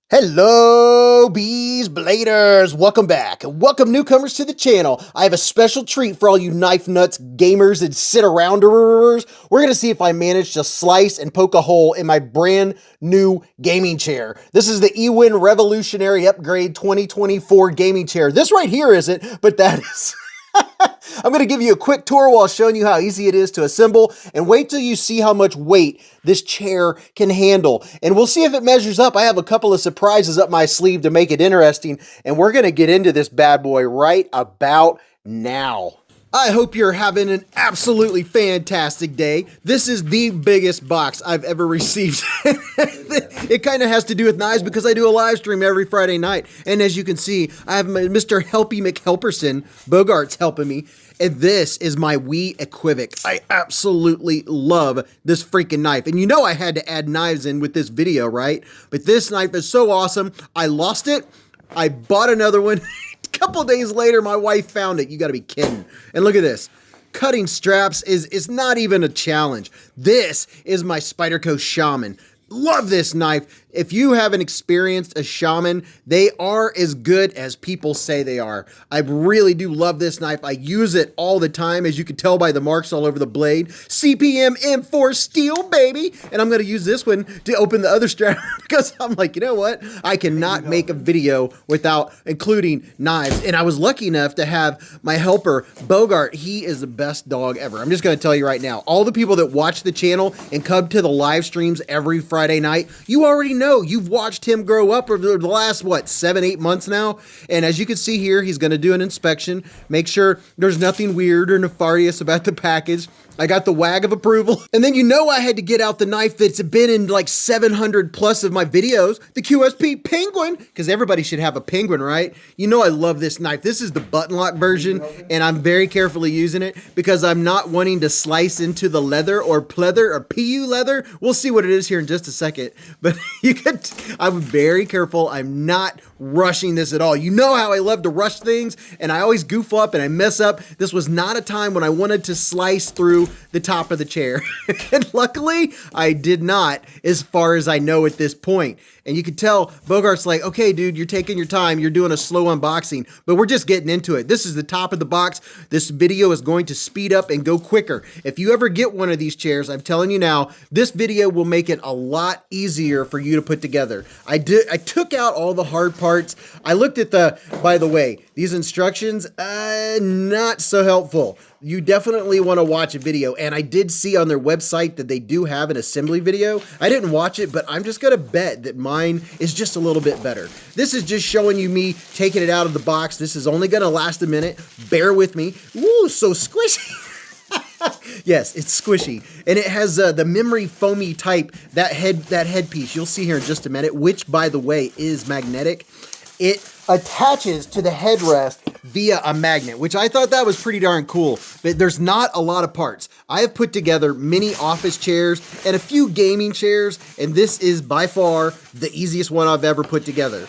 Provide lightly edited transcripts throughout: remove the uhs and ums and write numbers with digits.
Hello, Beez Bladers! Welcome back. Welcome newcomers to the channel. I have a special treat for all you knife nuts, gamers, and sit-arounders. We're going to see if I manage to slice and poke a hole in my brand new gaming chair. This is the eWin Revolutionary Upgrade 2024 gaming chair. This right here isn't, but that is... I'm going to give you a quick tour while showing you how easy it is to assemble, and wait till you see how much weight this chair can handle. And we'll see if it measures up. I have a couple of surprises up my sleeve to make it interesting, and we're going to get into this bad boy right about now. I hope you're having an absolutely fantastic day. This is the biggest box I've ever received. It kind of has to do with knives because I do a live stream every Friday night. And as you can see, I have Mr. Helpy McHelperson, Bogart's helping me. And this is my Wee Equivoc. I absolutely love this freaking knife. And you know I had to add knives in with this video, right? But this knife is so awesome. I lost it. I bought another one. Couple days later, my wife found it. You got to be kidding. And look at this. Cutting straps is not even a challenge. This is my Spyderco Shaman. Love this knife. If you haven't experienced a Shaman, they are as good as people say they are. I really do love this knife. I use it all the time, as you can tell by the marks all over the blade. CPM M4 steel, baby. And I'm going to use this one to open the other strap because I'm like, you know what? I cannot make a video without including knives. And I was lucky enough to have my helper, Bogart. He is the best dog ever. I'm just going to tell you right now, all the people that watch the channel and come to the live streams every Friday night, you already know. You've watched him grow up over the last, what, 7-8 months now? And as you can see here, he's going to do an inspection, make sure there's nothing weird or nefarious about the package. I got the wag of approval. And then you know I had to get out the knife that's been in like 700 plus of my videos, the QSP Penguin, because everybody should have a Penguin, right? You know I love this knife. This is the button lock version, and I'm very carefully using it because I'm not wanting to slice into the leather or pleather or PU leather. We'll see what it is here in just a second. But I'm very careful. I'm not rushing this at all. You know how I love to rush things, and I always goof up and I mess up. This was not a time when I wanted to slice through the top of the chair. And luckily, I did not, as far as I know at this point. And you can tell Bogart's like, okay, dude, you're taking your time. You're doing a slow unboxing, but we're just getting into it. This is the top of the box. This video is going to speed up and go quicker. If you ever get one of these chairs, I'm telling you now, this video will make it a lot easier for you to put together. I took out all the hard parts. I looked at by the way, these instructions, not so helpful. You definitely want to watch a video, and I did see on their website that they do have an assembly video. I didn't watch it, but I'm just going to bet that mine is just a little bit better. This is just showing you me taking it out of the box. This is only going to last a minute. Bear with me. Ooh, so squishy. Yes, it's squishy, and it has the memory foamy type, that headpiece you'll see here in just a minute, which by the way is magnetic. It attaches to the headrest via a magnet, which I thought that was pretty darn cool. But there's not a lot of parts. I have put together many office chairs and a few gaming chairs, and this is by far the easiest one I've ever put together.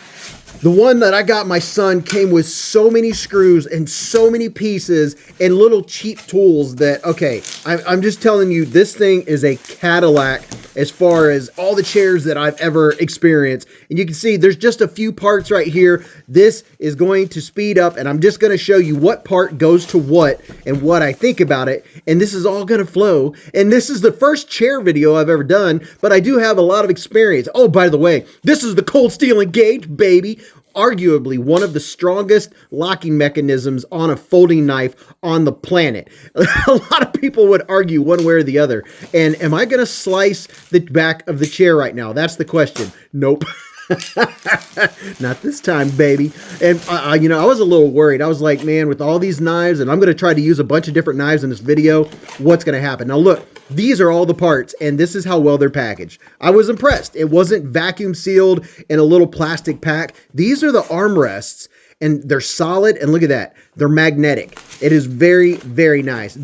The one that I got my son came with so many screws and so many pieces and little cheap tools that, okay, I'm just telling you, this thing is a Cadillac as far as all the chairs that I've ever experienced. And you can see there's just a few parts right here. This is going to speed up, and I'm just going to show you what part goes to what and what I think about it. And this is all going to flow. And this is the first chair video I've ever done, but I do have a lot of experience. Oh, by the way, this is the cold steel engage, baby. Arguably one of the strongest locking mechanisms on a folding knife on the planet. A lot of people would argue one way or the other. And am I going to slice the back of the chair right now? That's the question. Nope. Not this time, baby. And you know, I was a little worried. I was like, man, with all these knives, and I'm going to try to use a bunch of different knives in this video, what's going to happen? Now look, these are all the parts, and this is how well they're packaged. I was impressed. It wasn't vacuum sealed in a little plastic pack. These are the armrests, and they're solid, and look at that. They're magnetic. It is very, very nice.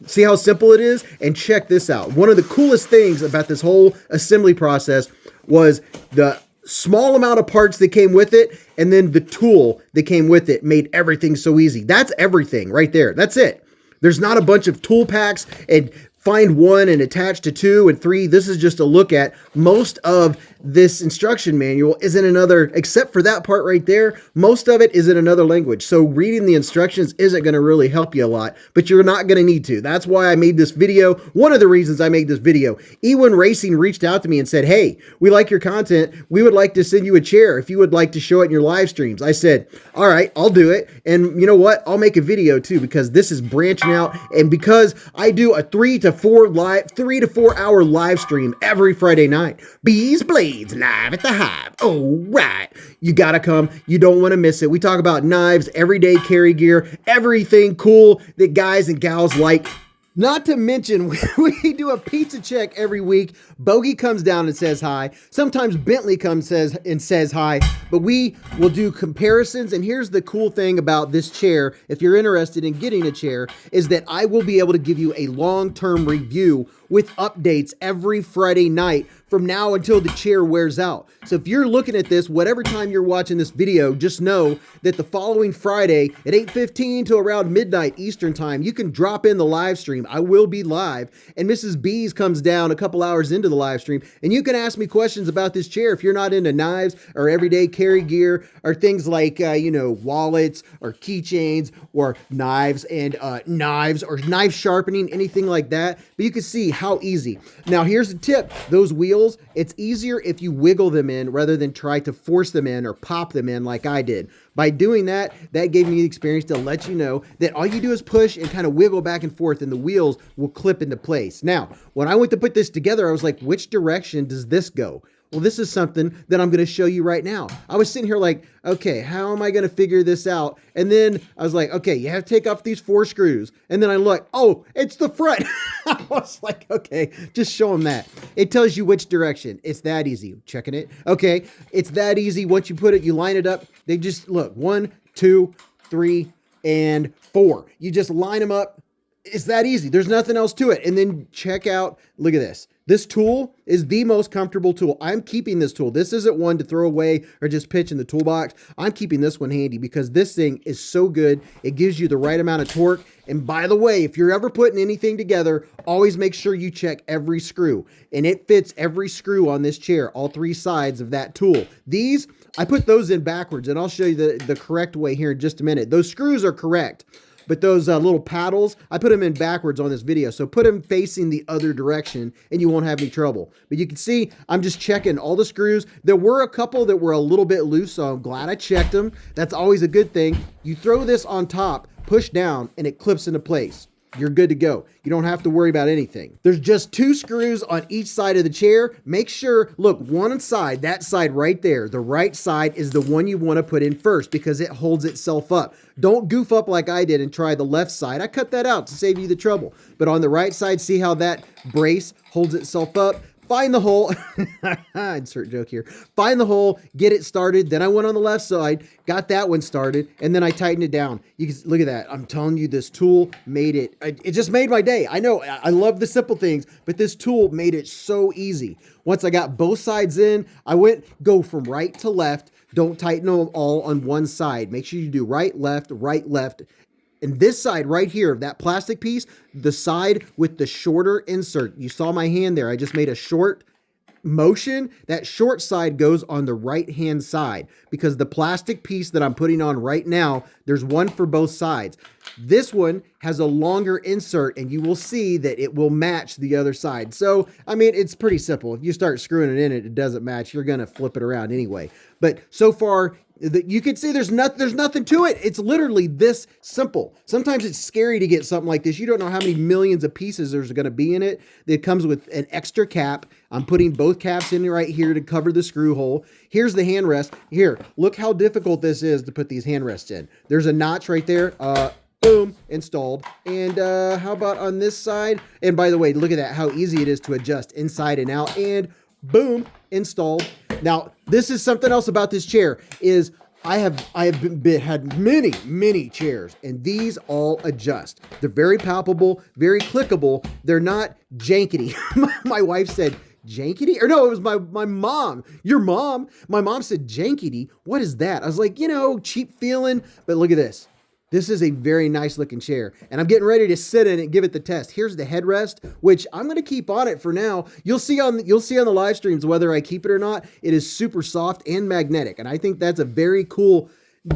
See how simple it is? And check this out. One of the coolest things about this whole assembly process was the small amount of parts that came with it, and then the tool that came with it made everything so easy. That's everything right there. That's it. There's not a bunch of tool packs and find one and attach to 2 and 3. This is just a look at most of this instruction manual is in another, except for that part right there, most of it is in another language. So reading the instructions isn't going to really help you a lot, but you're not going to need to. That's why I made this video. One of the reasons I made this video, E1 Racing reached out to me and said, hey, we like your content. We would like to send you a chair if you would like to show it in your live streams. I said, all right, I'll do it. And you know what? I'll make a video too, because this is branching out. And because I do a 3 to 4 hour live stream every Friday night, Beez Blades live at the Hive. Oh, right. You got to come. You don't want to miss it. We talk about knives, everyday carry gear, everything cool that guys and gals like. Not to mention, we do a pizza check every week. Bogey comes down and says hi. Sometimes Bentley comes and says hi, but we will do comparisons. And here's the cool thing about this chair, if you're interested in getting a chair, is that I will be able to give you a long-term review with updates every Friday night from now until the chair wears out. So if you're looking at this, whatever time you're watching this video, just know that the following Friday at 8:15 to around midnight Eastern time, you can drop in the live stream. I will be live, and Mrs. Beez comes down a couple hours into the live stream, and you can ask me questions about this chair if you're not into knives or everyday carry gear or things like, wallets or keychains or knives or knife sharpening, anything like that. But you can see how easy. Now, here's the tip. Those wheels, it's easier if you wiggle them in rather than try to force them in or pop them in like I did. By doing that, that gave me the experience to let you know that all you do is push and kind of wiggle back and forth and the wheels will clip into place. Now, when I went to put this together, I was like, which direction does this go? Well, this is something that I'm going to show you right now. I was sitting here like, okay, how am I going to figure this out? And then I was like, okay, you have to take off these 4 screws. And then I look, oh, it's the front. I was like, okay, just show them that. It tells you which direction. It's that easy. Checking it. Okay, it's that easy. Once you put it, you line it up. They just look 1, 2, 3, and 4. You just line them up. It's that easy. There's nothing else to it. And then check out, look at this. This tool is the most comfortable tool. I'm keeping this tool. This isn't one to throw away or just pitch in the toolbox. I'm keeping this one handy because this thing is so good. It gives you the right amount of torque. And by the way, if you're ever putting anything together, always make sure you check every screw. And it fits every screw on this chair, all 3 sides of that tool. These, I put those in backwards, and I'll show you the correct way here in just a minute. Those screws are correct. But those little paddles, I put them in backwards on this video. So put them facing the other direction and you won't have any trouble. But you can see, I'm just checking all the screws. There were a couple that were a little bit loose, so I'm glad I checked them. That's always a good thing. You throw this on top, push down, and it clips into place. You're good to go. You don't have to worry about anything. There's just 2 screws on each side of the chair. Make sure, look, one side, that side right there, the right side is the one you want to put in first because it holds itself up. Don't goof up like I did and try the left side. I cut that out to save you the trouble. But on the right side, see how that brace holds itself up? Find the hole, insert joke here, find the hole, get it started. Then I went on the left side, got that one started, and then I tightened it down. You can look at that. I'm telling you, this tool made it just made my day. I know, I love the simple things, but this tool made it so easy. Once I got both sides in, go from right to left. Don't tighten them all on one side. Make sure you do right, left, and this side right here, that plastic piece, the side with the shorter insert. You saw my hand there. I just made a short motion. That short side goes on the right-hand side because the plastic piece that I'm putting on right now, there's one for both sides. This one has a longer insert and you will see that it will match the other side. So, I mean, it's pretty simple. If you start screwing it in, it doesn't match. You're going to flip it around anyway. But so far, you can see there's nothing to it. It's literally this simple. Sometimes it's scary to get something like this. You don't know how many millions of pieces there's going to be in it. It comes with an extra cap. I'm putting both caps in right here to cover the screw hole. Here's the hand rest. Here, look how difficult this is to put these hand rests in. There's a notch right there. Boom, installed. And how about on this side? And by the way, look at that, how easy it is to adjust inside and out. And boom, installed. Now, this is something else about this chair is I have had many chairs, and these all adjust. They're very palpable, very clickable. They're not jankety. My wife said, jankety? Or no, it was my mom. Your mom. My mom said, jankety? What is that? I was like, cheap feeling. But look at this. This is a very nice looking chair, and I'm getting ready to sit in it and give it the test. Here's the headrest, which I'm going to keep on it for now. You'll see on the live streams whether I keep it or not. It is super soft and magnetic, and I think that's a very cool,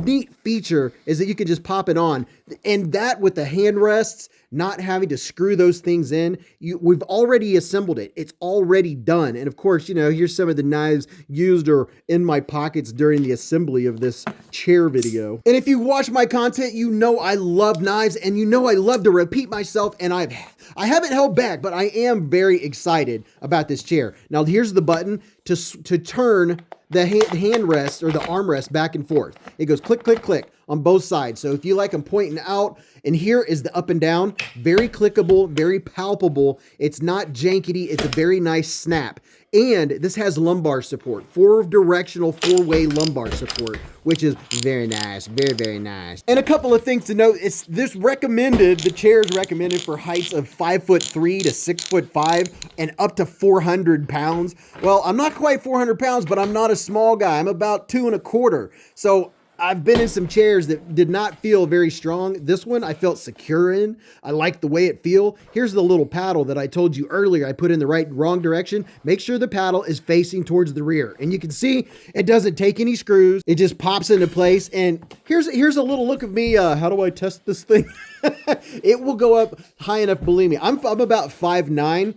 neat feature, is that you can just pop it on. And that with the hand rests, not having to screw those things in, we've already assembled it. It's already done. And of course, you know, here's some of the knives used or in my pockets during the assembly of this chair video. And if you watch my content, you know I love knives, and you know I love to repeat myself, and I haven't held back, but I am very excited about this chair. Now here's the button to turn the hand rest or the armrest back and forth. It goes click, click, click on both sides. So if you like them pointing out, and here is the up and down, very clickable, very palpable. It's not jankety. It's a very nice snap. And this has lumbar support, 4-directional, 4-way lumbar support, which is very nice, very, very nice. And a couple of things to note, the chair is recommended for heights of 5'3" to 6'5" and up to 400 pounds. Well, I'm not quite 400 pounds, but I'm not a small guy. I'm about 2 1/4. So I've been in some chairs that did not feel very strong. This one I felt secure in. I like the way it feels. Here's the little paddle that I told you earlier I put in the wrong direction. Make sure the paddle is facing towards the rear. And you can see it doesn't take any screws. It just pops into place. And here's a little look of me. How do I test this thing? It will go up high enough, believe me. I'm about 5'9".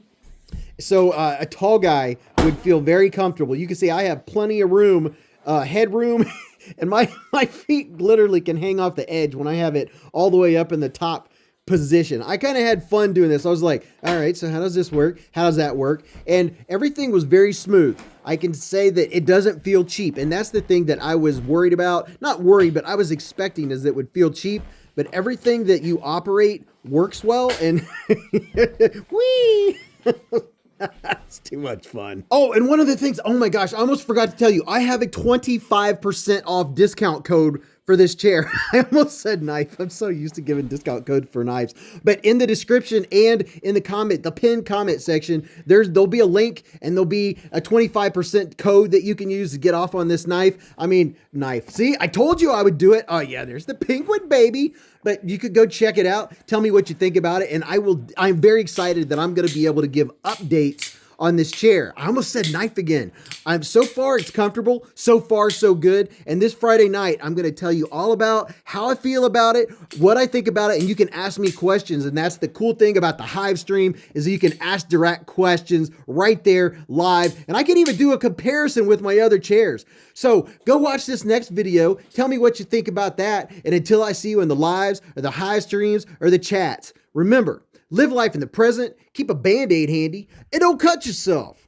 So a tall guy would feel very comfortable. You can see I have plenty of room, headroom. And my feet literally can hang off the edge when I have it all the way up in the top position. I kind of had fun doing this. I was like, all right, so how does this work? How does that work? And everything was very smooth. I can say that it doesn't feel cheap. And that's the thing that I was worried about. Not worried, but I was expecting is that it would feel cheap. But everything that you operate works well. And whee! That's too much fun. Oh, and one of the things, oh my gosh, I almost forgot to tell you, I have a 25% off discount code for this chair. I almost said knife. I'm so used to giving discount codes for knives. But in the description and in the pinned comment section, there'll be a link and there'll be a 25% code that you can use to get off on this knife. Knife. See, I told you I would do it. Oh yeah, there's the penguin baby. But you could go check it out. Tell me what you think about it. And I'm very excited that I'm going to be able to give updates on this chair. I almost said knife again. So far it's comfortable. So far so good. And this Friday night, I'm going to tell you all about how I feel about it, what I think about it, and you can ask me questions. And that's the cool thing about the Hive stream is that you can ask direct questions right there live. And I can even do a comparison with my other chairs. So go watch this next video. Tell me what you think about that. And until I see you in the lives or the Hive streams or the chats, remember, live life in the present, keep a Band-Aid handy, and don't cut yourself.